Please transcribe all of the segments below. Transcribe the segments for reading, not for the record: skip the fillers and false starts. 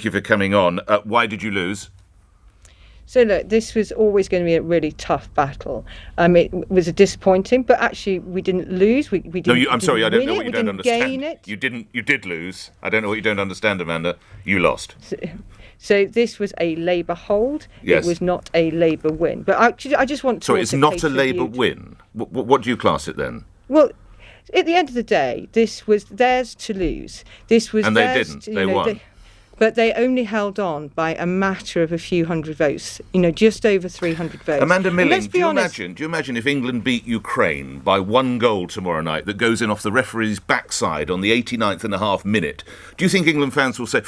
you for coming on. Why did you lose? So look, this was always going to be a really tough battle. It was disappointing, but actually we didn't lose. We didn't. No, I'm sorry, I don't know what you don't understand. Gain it. You did lose. I don't know what you don't understand, Amanda. You lost. So this was a Labour hold. Yes. It was not a Labour win. But I just want to. So it's not a Labour win. What do you class it then? Well, at the end of the day, this was theirs to lose. This was and they didn't. They won. But they only held on by a matter of a few hundred votes, just over 300 votes. Amanda Milling, do you imagine if England beat Ukraine by 1 goal tomorrow night that goes in off the referee's backside on the 89th and a half minute? Do you think England fans will say,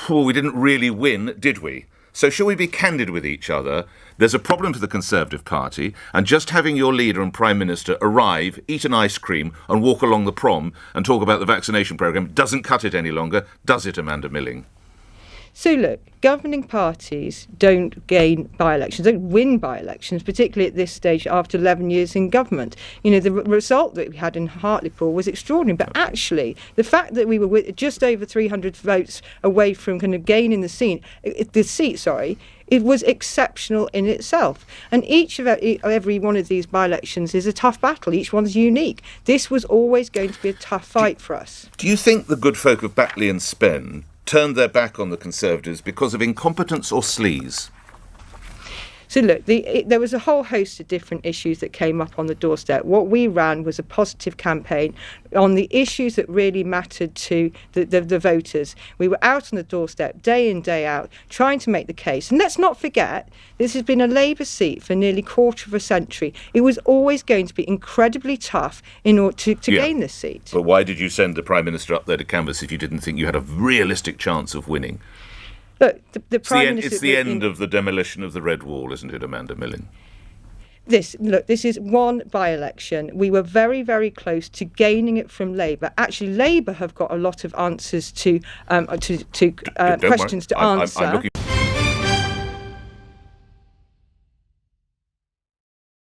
oh, we didn't really win, did we? So shall we be candid with each other? There's a problem for the Conservative Party, and just having your leader and Prime Minister arrive, eat an ice cream and walk along the prom and talk about the vaccination programme doesn't cut it any longer, does it, Amanda Milling? So look, governing parties don't gain by-elections, don't win by-elections, particularly at this stage after 11 years in government. The result that we had in Hartlepool was extraordinary, but actually the fact that we were just over 300 votes away from kind of gaining the seat, it was exceptional in itself. And every one of these by-elections is a tough battle. Each one's unique. This was always going to be a tough fight for us. Do you think the good folk of Batley and Spen turned their back on the Conservatives because of incompetence or sleaze? So look, there was a whole host of different issues that came up on the doorstep. What we ran was a positive campaign on the issues that really mattered to the voters. We were out on the doorstep day in, day out, trying to make the case. And let's not forget, this has been a Labour seat for nearly a quarter of a century. It was always going to be incredibly tough in order to gain this seat. But why did you send the Prime Minister up there to canvass if you didn't think you had a realistic chance of winning? Look, the Prime Minister... It's the end of the demolition of the Red Wall, isn't it, Amanda Milling? This is one by-election. We were very, very close to gaining it from Labour. Actually, Labour have got a lot of answers to questions to answer.